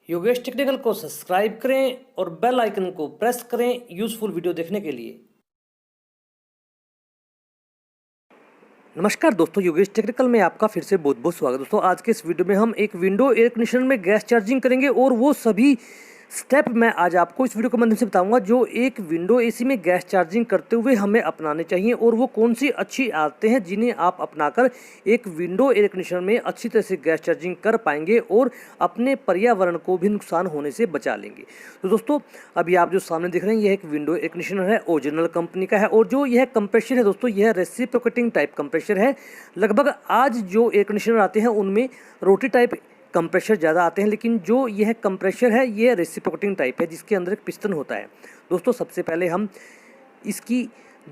Yogesh technical को subscribe करें और बेल आइकन को प्रेस करें यूजफुल वीडियो देखने के लिए। नमस्कार दोस्तों, योगेश टेक्निकल में आपका फिर से बहुत बहुत स्वागत। दोस्तों आज के इस वीडियो में हम एक विंडो एयर कंडीशनर में गैस चार्जिंग करेंगे और वो सभी स्टेप मैं आज आपको इस वीडियो के माध्यम से बताऊंगा जो एक विंडो एसी में गैस चार्जिंग करते हुए हमें अपनाने चाहिए और वो कौन सी अच्छी आदतें हैं जिन्हें आप अपनाकर एक विंडो एयर कंडीशनर में अच्छी तरह से गैस चार्जिंग कर पाएंगे और अपने पर्यावरण को भी नुकसान होने से बचा लेंगे। तो दोस्तों अभी आप जो सामने देख रहे हैं यह एक विंडो एयर कंडीशनर है, ओरिजिनल कंपनी का है और जो यह कंप्रेसर है दोस्तों यह रेसिप्रोकेटिंग टाइप कंप्रेसर है। लगभग आज जो एयर कंडीशनर आते हैं उनमें रोटी टाइप कंप्रेसर ज़्यादा आते हैं, लेकिन जो यह कंप्रेसर है ये रेसिप्रोकेटिंग टाइप है जिसके अंदर एक पिस्टन होता है। दोस्तों सबसे पहले हम इसकी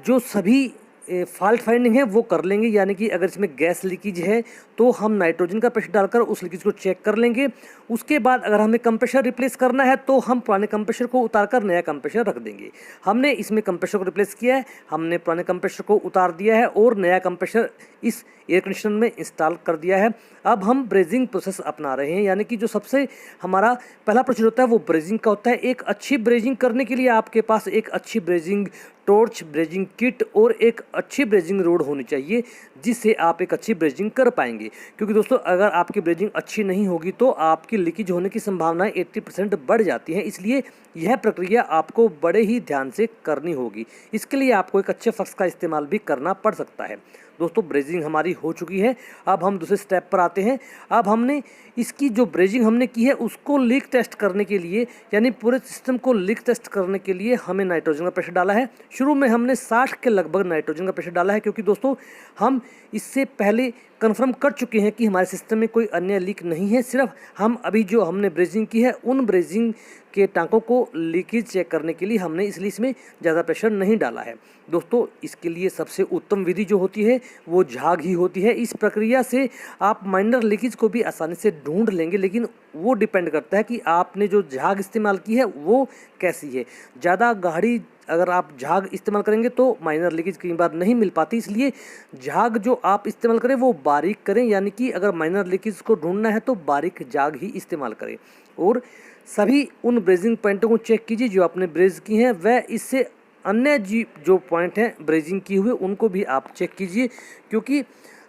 जो सभी फॉल्ट फाइंडिंग है वो कर लेंगे, यानी कि अगर इसमें गैस लीकेज है तो हम नाइट्रोजन का प्रेशर डालकर उस लीकेज को चेक कर लेंगे। उसके बाद अगर हमें कंप्रेसर रिप्लेस करना है तो हम पुराने कंप्रेसर को उतारकर नया कंप्रेसर रख देंगे। हमने इसमें कंप्रेसर को रिप्लेस किया है, हमने पुराने कंप्रेसर को उतार दिया है और नया कंप्रेसर इस एयर कंडीशनर में इंस्टॉल कर दिया है। अब हम ब्रेजिंग प्रोसेस अपना रहे हैं, यानी कि जो सबसे हमारा पहला प्रोसेस होता है वो ब्रेजिंग का होता है। एक अच्छी ब्रेजिंग करने के लिए आपके पास एक अच्छी ब्रेजिंग टॉर्च, ब्रेजिंग किट और एक अच्छी ब्रेजिंग रोड होनी चाहिए जिससे आप एक अच्छी ब्रेजिंग कर पाएंगे। क्योंकि दोस्तों अगर आपकी ब्रेजिंग अच्छी नहीं होगी तो आपकी लीकेज होने की संभावनाएं 80% बढ़ जाती हैं, इसलिए यह प्रक्रिया आपको बड़े ही ध्यान से करनी होगी। इसके लिए आपको एक अच्छे फर्श का इस्तेमाल भी करना पड़ सकता है। दोस्तों ब्रेजिंग हमारी हो चुकी है, अब हम दूसरे स्टेप पर आते हैं। अब हमने इसकी जो ब्रेजिंग हमने की है उसको लीक टेस्ट करने के लिए, यानी पूरे सिस्टम को लीक टेस्ट करने के लिए हमें नाइट्रोजन का प्रेशर डाला है। शुरू में हमने 60 के लगभग नाइट्रोजन का प्रेशर डाला है, क्योंकि दोस्तों हम इससे पहले कंफर्म कर चुके हैं कि हमारे सिस्टम में कोई अन्य लीक नहीं है। सिर्फ हम अभी जो हमने ब्रेजिंग की है उन ब्रेजिंग के टाँकों को लीकेज चेक करने के लिए हमने इसलिए इसमें ज़्यादा प्रेशर नहीं डाला है। दोस्तों इसके लिए सबसे उत्तम विधि जो होती है वो झाग ही होती है। इस प्रक्रिया से आप माइनर लीकेज को भी आसानी से ढूंढ लेंगे, लेकिन वो डिपेंड करता है कि आपने जो झाग इस्तेमाल की है वो कैसी है। ज़्यादा गाढ़ी अगर आप झाग इस्तेमाल करेंगे तो माइनर लीकेज कई बार नहीं मिल पाती, इसलिए झाग जो आप इस्तेमाल करें वो बारीक करें, यानी कि अगर माइनर लीकेज को ढूंढना है तो बारीक झाग ही इस्तेमाल करें। और सभी उन ब्रेजिंग पॉइंटों को चेक कीजिए जो आपने ब्रेज की हैं, वह इससे अन्य जो पॉइंट हैं ब्रेजिंग किए हुए उनको भी आप चेक कीजिए, क्योंकि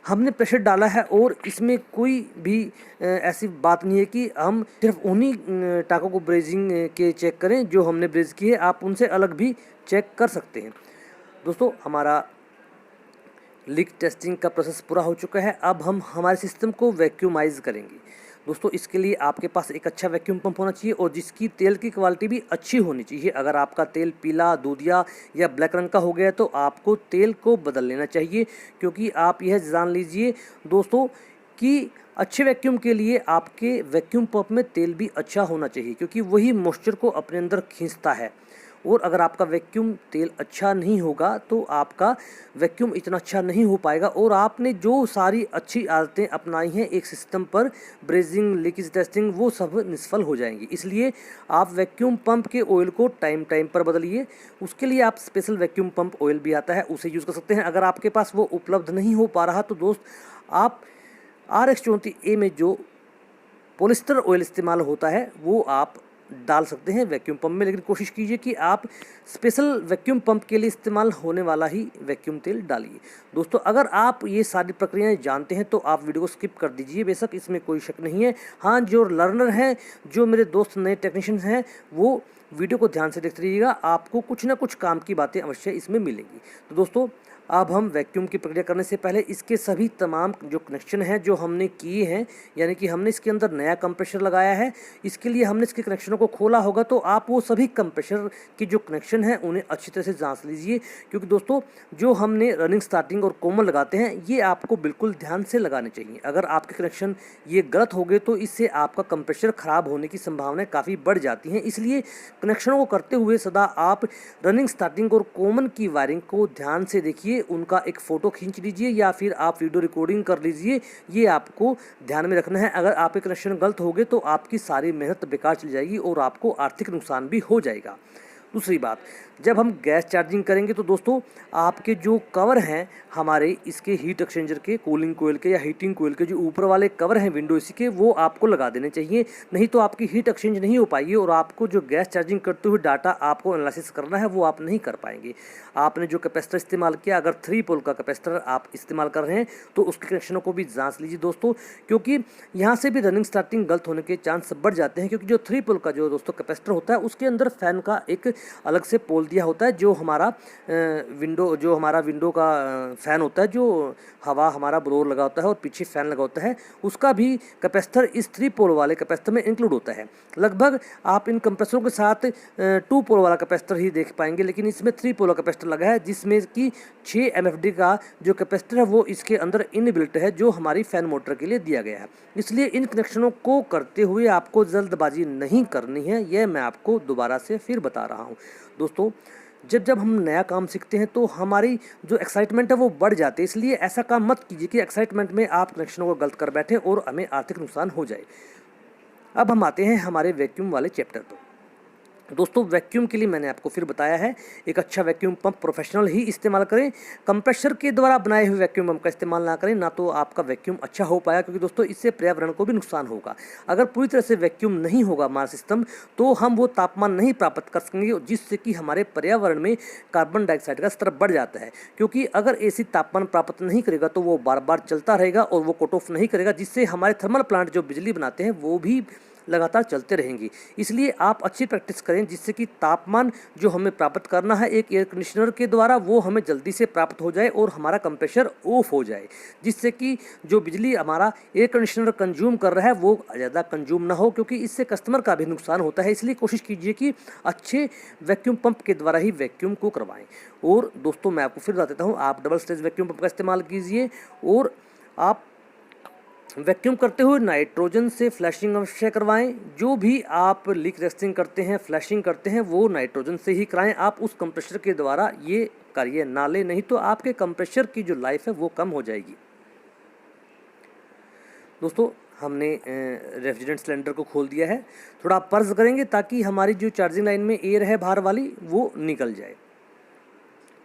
हमने प्रेशर डाला है और इसमें कोई भी ऐसी बात नहीं है कि हम सिर्फ उन्हीं टाँकों को ब्रेजिंग के चेक करें जो हमने ब्रेज किए, आप उनसे अलग भी चेक कर सकते हैं। दोस्तों हमारा लीक टेस्टिंग का प्रोसेस पूरा हो चुका है। अब हम हमारे सिस्टम को वैक्यूमाइज करेंगे। दोस्तों इसके लिए आपके पास एक अच्छा वैक्यूम पंप होना चाहिए और जिसकी तेल की क्वालिटी भी अच्छी होनी चाहिए। अगर आपका तेल पीला, दूधिया या ब्लैक रंग का हो गया तो आपको तेल को बदल लेना चाहिए, क्योंकि आप यह जान लीजिए दोस्तों कि अच्छे वैक्यूम के लिए आपके वैक्यूम पंप में तेल भी अच्छा होना चाहिए, क्योंकि वही मॉइस्चर को अपने अंदर खींचता है। और अगर आपका वैक्यूम तेल अच्छा नहीं होगा तो आपका वैक्यूम इतना अच्छा नहीं हो पाएगा और आपने जो सारी अच्छी आदतें अपनाई हैं एक सिस्टम पर, ब्रेजिंग, लीकेज टेस्टिंग, वो सब निष्फल हो जाएंगी। इसलिए आप वैक्यूम पंप के ऑयल को टाइम टाइम पर बदलिए। उसके लिए आप स्पेशल वैक्यूम पंप ऑयल भी आता है, उसे यूज़ कर सकते हैं। अगर आपके पास वो उपलब्ध नहीं हो पा रहा तो दोस्त आप RX-34A में जो पॉलिस्टर ऑयल इस्तेमाल होता है वो आप डाल सकते हैं वैक्यूम पंप में, लेकिन कोशिश कीजिए कि आप स्पेशल वैक्यूम पंप के लिए इस्तेमाल होने वाला ही वैक्यूम तेल डालिए। दोस्तों अगर आप ये सारी प्रक्रियाएं जानते हैं तो आप वीडियो को स्किप कर दीजिए, बेशक इसमें कोई शक नहीं है। हाँ, जो लर्नर हैं, जो मेरे दोस्त नए टेक्नीशियंस हैं, वो वीडियो को ध्यान से देखते रहिएगा, आपको कुछ ना कुछ काम की बातें अवश्य इसमें मिलेंगी। तो दोस्तों अब हम वैक्यूम की प्रक्रिया करने से पहले इसके सभी तमाम जो कनेक्शन हैं जो हमने किए हैं, यानी कि हमने इसके अंदर नया कंप्रेसर लगाया है, इसके लिए हमने इसके कनेक्शनों को खोला होगा, तो आप वो सभी कंप्रेसर के जो कनेक्शन हैं उन्हें अच्छी तरह से जांच लीजिए। क्योंकि दोस्तों जो हमने रनिंग, स्टार्टिंग और कॉमन लगाते हैं ये आपको बिल्कुल ध्यान से लगाने चाहिए। अगर आपके कनेक्शन ये गलत हो गए तो इससे आपका कंप्रेसर ख़राब होने की संभावनाएँ काफ़ी बढ़ जाती हैं। इसलिए कनेक्शनों को करते हुए सदा आप रनिंग, स्टार्टिंग और कॉमन की वायरिंग को ध्यान से देखिए, उनका एक फ़ोटो खींच लीजिए या फिर आप वीडियो रिकॉर्डिंग कर लीजिए, ये आपको ध्यान में रखना है। अगर आपके कनेक्शन गलत हो गए तो आपकी सारी मेहनत बेकार चली जाएगी और आपको आर्थिक नुकसान भी हो जाएगा। दूसरी बात, जब हम गैस चार्जिंग करेंगे तो दोस्तों आपके जो कवर हैं हमारे इसके हीट एक्सचेंजर के, कूलिंग कोयल के या हीटिंग कोयल के जो ऊपर वाले कवर हैं विंडो एसी के, वो आपको लगा देने चाहिए। नहीं तो आपकी हीट एक्सचेंज नहीं हो पाएगी और आपको जो गैस चार्जिंग करते हुए डाटा आपको एनालिसिस करना है वो आप नहीं कर पाएंगे। आपने जो कैपेसिटर इस्तेमाल किया, अगर 3 पोल का कैपेसिटर आप इस्तेमाल कर रहे हैं तो उसके कनेक्शनों को भी जांच लीजिए दोस्तों, क्योंकि यहाँ से भी रनिंग स्टार्टिंग गलत होने के चांस बढ़ जाते हैं। क्योंकि जो 3 पोल का जो दोस्तों कैपेसिटर होता है उसके अंदर फैन का एक अलग से पोल दिया होता है, जो हमारा विंडो का फ़ैन होता है, जो हवा हमारा ब्लोअर लगा होता है और पीछे फ़ैन लगा होता है, उसका भी कैपेसिटर इस 3 पोल वाले कैपेसिटर में इंक्लूड होता है। लगभग आप इन कंप्रेसरों के साथ 2 पोल वाला कैपेसिटर ही देख पाएंगे, लेकिन इसमें 3 पोल का कैपेसिटर लगा है, जिसमें कि 6 MFD का जो कैपेसिटर है वो इसके अंदर इनबिल्ट है, जो हमारी फ़ैन मोटर के लिए दिया गया है। इसलिए इन कनेक्शनों को करते हुए आपको जल्दबाजी नहीं करनी है, यह मैं आपको दोबारा से फिर बता रहा हूँ दोस्तों। जब हम नया काम सीखते हैं तो हमारी जो एक्साइटमेंट है वो बढ़ जाती है, इसलिए ऐसा काम मत कीजिए कि एक्साइटमेंट में आप कनेक्शनों को गलत कर बैठें और हमें आर्थिक नुकसान हो जाए। अब हम आते हैं हमारे वैक्यूम वाले चैप्टर पर। दोस्तों वैक्यूम के लिए मैंने आपको फिर बताया है, एक अच्छा वैक्यूम पंप प्रोफेशनल ही इस्तेमाल करें, कंप्रेसर के द्वारा बनाए हुए वैक्यूम पंप का इस्तेमाल ना करें, ना तो आपका वैक्यूम अच्छा हो पाएगा, क्योंकि दोस्तों इससे पर्यावरण को भी नुकसान होगा। अगर पूरी तरह से वैक्यूम नहीं होगा हमारा सिस्टम तो हम वो तापमान नहीं प्राप्त कर सकेंगे जिससे कि हमारे पर्यावरण में कार्बन डाइऑक्साइड का स्तर बढ़ जाता है। क्योंकि अगर एसी तापमान प्राप्त नहीं करेगा तो वो बार बार चलता रहेगा और वो कट ऑफ नहीं करेगा, जिससे हमारे थर्मल प्लांट जो बिजली बनाते हैं वो भी लगातार चलते रहेंगे। इसलिए आप अच्छी प्रैक्टिस करें जिससे कि तापमान जो हमें प्राप्त करना है एक एयर कंडीशनर के द्वारा वो हमें जल्दी से प्राप्त हो जाए और हमारा कंप्रेसर ऑफ हो जाए, जिससे कि जो बिजली हमारा एयर कंडीशनर कंज्यूम कर रहा है वो ज़्यादा कंज्यूम ना हो, क्योंकि इससे कस्टमर का भी नुकसान होता है। इसलिए कोशिश कीजिए कि अच्छे वैक्यूम पंप के द्वारा ही वैक्यूम को करवाएं। और दोस्तों मैं आपको फिर बता देता हूँ, आप डबल स्टेज वैक्यूम पंप का इस्तेमाल कीजिए और आप वैक्यूम करते हुए नाइट्रोजन से फ्लैशिंग अवश्य करवाएं। जो भी आप लीक रेस्टिंग करते हैं, फ्लैशिंग करते हैं, वो नाइट्रोजन से ही कराएं। आप उस कंप्रेसर के द्वारा ये कार्य ना लें, नहीं तो आपके कंप्रेसर की जो लाइफ है वो कम हो जाएगी। दोस्तों हमने रेफ्रिजरेंट सिलेंडर को खोल दिया है, थोड़ा आप पर्ज करेंगे ताकि हमारी जो चार्जिंग लाइन में एयर है बाहर वाली वो निकल जाए।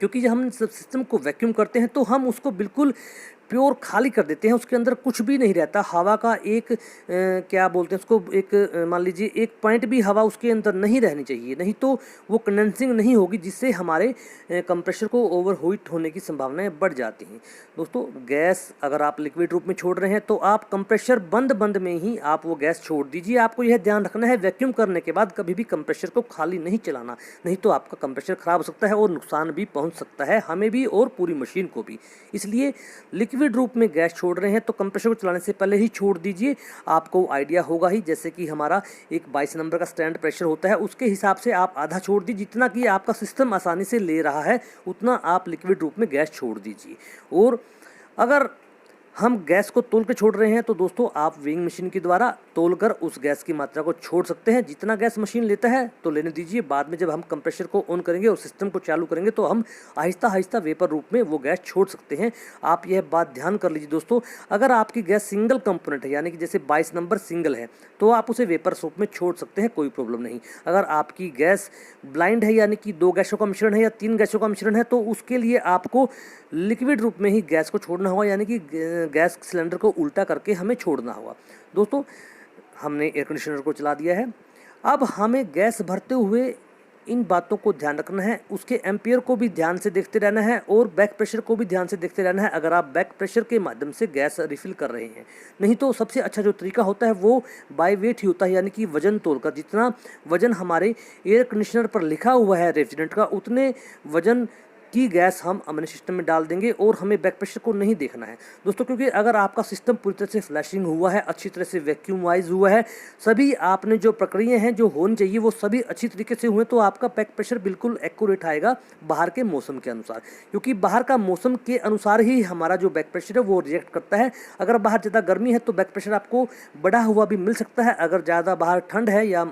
क्योंकि जब हम सिस्टम को वैक्यूम करते हैं तो हम उसको बिल्कुल प्योर खाली कर देते हैं, उसके अंदर कुछ भी नहीं रहता। हवा का एक क्या बोलते हैं उसको, एक मान लीजिए एक पॉइंट भी हवा उसके अंदर नहीं रहनी चाहिए, नहीं तो वो कंडेंसिंग नहीं होगी, जिससे हमारे कंप्रेसर को ओवर हीट होने की संभावनाएं बढ़ जाती हैं। दोस्तों गैस अगर आप लिक्विड रूप में छोड़ रहे हैं तो आप कंप्रेसर बंद में ही आप वो गैस छोड़ दीजिए। आपको यह ध्यान रखना है वैक्यूम करने के बाद कभी भी कंप्रेसर को खाली नहीं चलाना, नहीं तो आपका कंप्रेसर खराब हो सकता है और नुकसान भी पहुँच सकता है हमें भी और पूरी मशीन को भी। इसलिए लिक्विड रूप में गैस छोड़ रहे हैं तो कंप्रेसर को चलाने से पहले ही छोड़ दीजिए। आपको आइडिया होगा ही, जैसे कि हमारा एक 22 नंबर का स्टैंड प्रेशर होता है, उसके हिसाब से आप आधा छोड़ दीजिए। जितना कि आपका सिस्टम आसानी से ले रहा है उतना आप लिक्विड रूप में गैस छोड़ दीजिए। और अगर हम गैस को तोल के छोड़ रहे हैं तो दोस्तों आप वेइंग मशीन के द्वारा तोलकर उस गैस की मात्रा को छोड़ सकते हैं। जितना गैस मशीन लेता है तो लेने दीजिए, बाद में जब हम कंप्रेसर को ऑन करेंगे और सिस्टम को चालू करेंगे तो हम आहिस्ता आहिस्ता वेपर रूप में वो गैस छोड़ सकते हैं। आप यह बात ध्यान कर लीजिए दोस्तों, अगर आपकी गैस सिंगल कंपोनेंट है यानी कि जैसे 22 नंबर सिंगल है तो आप उसे वेपर रूप में छोड़ सकते हैं, कोई प्रॉब्लम नहीं। अगर आपकी गैस ब्लाइंड है यानी कि 2 गैसों का मिश्रण है या 3 गैसों का मिश्रण है तो उसके लिए आपको लिक्विड रूप में ही गैस को छोड़ना होगा, यानी कि गैस सिलेंडर को उल्टा करके हमें छोड़ना होगा। दोस्तों हमने एयर कंडीशनर को चला दिया है, अब हमें गैस भरते हुए इन बातों को ध्यान रखना है, उसके एम्पियर को भी ध्यान से देखते रहना है और बैक प्रेशर को भी ध्यान से देखते रहना है। अगर आप बैक प्रेशर के माध्यम से गैस रिफिल कर रहे हैं, नहीं तो सबसे अच्छा जो तरीका होता है वो बाय वेट ही होता है, यानी कि वजन तोलकर। जितना वजन हमारे एयर कंडीशनर पर लिखा हुआ है रेफ्रिजरेंट का, उतने वजन की गैस हम अपने सिस्टम में डाल देंगे और हमें बैक प्रेशर को नहीं देखना है दोस्तों। क्योंकि अगर आपका सिस्टम पूरी तरह से फ्लैशिंग हुआ है, अच्छी तरह से वैक्यूम वाइज हुआ है, सभी आपने जो प्रक्रियाएं हैं जो होनी चाहिए वो सभी अच्छी तरीके से हुए, तो आपका बैक प्रेशर बिल्कुल एक्यूरेट आएगा बाहर के मौसम के अनुसार। क्योंकि बाहर का मौसम के अनुसार ही हमारा जो बैक प्रेशर है वो रिएक्ट करता है। अगर बाहर ज़्यादा गर्मी है तो बैक प्रेशर आपको बढ़ा हुआ भी मिल सकता है, अगर ज़्यादा बाहर ठंड है या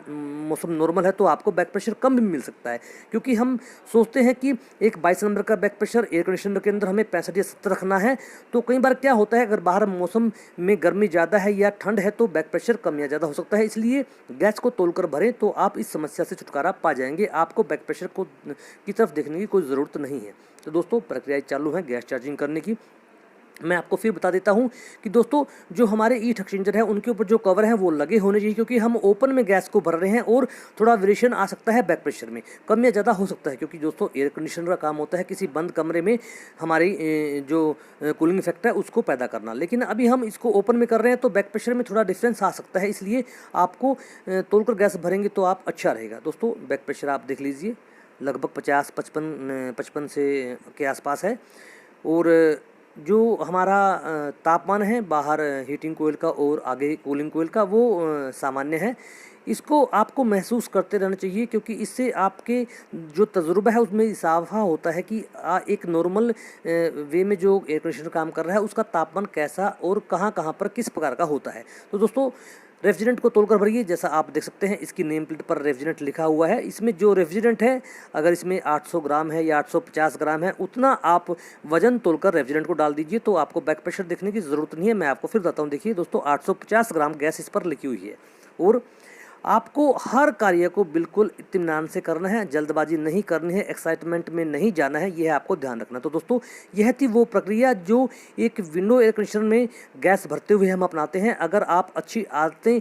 मौसम नॉर्मल है तो आपको बैक प्रेशर कम भी मिल सकता है, क्योंकि हम सोचते हैं कि एक 22 नंबर का बैक प्रेशर एयर कंडीशनर के अंदर हमें 65 या 70 रखना है। तो कई बार क्या होता है, अगर बाहर मौसम में गर्मी ज़्यादा है या ठंड है तो बैक प्रेशर कम या ज़्यादा हो सकता है। इसलिए गैस को तोलकर भरें तो आप इस समस्या से छुटकारा पा जाएंगे। आपको बैक प्रेशर की तरफ देखने की कोई ज़रूरत नहीं है। तो दोस्तों, प्रक्रिया चालू है गैस चार्जिंग करने की। मैं आपको फिर बता देता हूं कि दोस्तों, जो हमारे हीट एक्सचेंजर है उनके ऊपर जो कवर है वो लगे होने चाहिए, क्योंकि हम ओपन में गैस को भर रहे हैं और थोड़ा वेरिएशन आ सकता है बैक प्रेशर में, कम या ज़्यादा हो सकता है। क्योंकि दोस्तों, एयर कंडीशनर का काम होता है किसी बंद कमरे में हमारी जो कूलिंग इफेक्ट है उसको पैदा करना, लेकिन अभी हम इसको ओपन में कर रहे हैं तो बैक प्रेशर में थोड़ा डिफरेंस आ सकता है। इसलिए आपको तोलकर गैस भरेंगे तो आप अच्छा रहेगा। दोस्तों, बैक प्रेशर आप देख लीजिए लगभग 55 से के आसपास है। और जो हमारा तापमान है बाहर हीटिंग कोयल का और आगे कूलिंग कोयल का वो सामान्य है। इसको आपको महसूस करते रहना चाहिए, क्योंकि इससे आपके जो तजुर्बा है उसमें इजाफा होता है कि एक नॉर्मल वे में जो एयर कंडीशनर काम कर रहा है उसका तापमान कैसा और कहाँ कहाँ पर किस प्रकार का होता है। तो दोस्तों, रेफ्रिजरेंट को तोलकर भरिए। जैसा आप देख सकते हैं इसकी नेम प्लेट पर रेफ्रिजरेंट लिखा हुआ है। इसमें जो रेफ्रिजरेंट है, अगर इसमें 800 ग्राम है या 850 ग्राम है, उतना आप वजन तोलकर रेफ्रिजरेंट को डाल दीजिए तो आपको बैक प्रेशर देखने की ज़रूरत नहीं है। मैं आपको फिर बताता हूँ। देखिए दोस्तों, 850 ग्राम गैस इस पर लिखी हुई है। और आपको हर कार्य को बिल्कुल इत्मीनान से करना है, जल्दबाजी नहीं करनी है, एक्साइटमेंट में नहीं जाना है, यह आपको ध्यान रखना। तो दोस्तों, यह थी वो प्रक्रिया जो एक विंडो एयर कंडीशनर में गैस भरते हुए हम अपनाते हैं। अगर आप अच्छी आदतें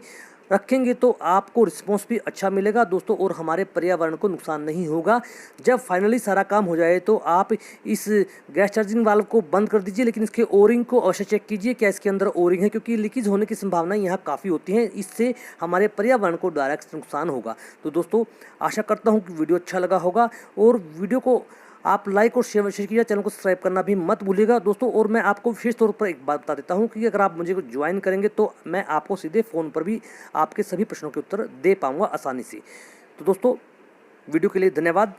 रखेंगे तो आपको रिस्पॉन्स भी अच्छा मिलेगा दोस्तों, और हमारे पर्यावरण को नुकसान नहीं होगा। जब फाइनली सारा काम हो जाए तो आप इस गैस चार्जिंग वाल्व को बंद कर दीजिए, लेकिन इसके ओरिंग को अवश्य चेक कीजिए क्या इसके अंदर ओरिंग है, क्योंकि लीकेज होने की संभावना यहाँ काफ़ी होती है। इससे हमारे पर्यावरण को डायरेक्ट नुकसान होगा। तो दोस्तों, आशा करता हूँ कि वीडियो अच्छा लगा होगा, और वीडियो को आप लाइक और शेयर कीजिए, चैनल को सब्सक्राइब करना भी मत भूलिएगा दोस्तों। और मैं आपको विशेष तौर पर एक बात बता देता हूं कि अगर आप मुझे ज्वाइन करेंगे तो मैं आपको सीधे फ़ोन पर भी आपके सभी प्रश्नों के उत्तर दे पाऊंगा आसानी से। तो दोस्तों, वीडियो के लिए धन्यवाद।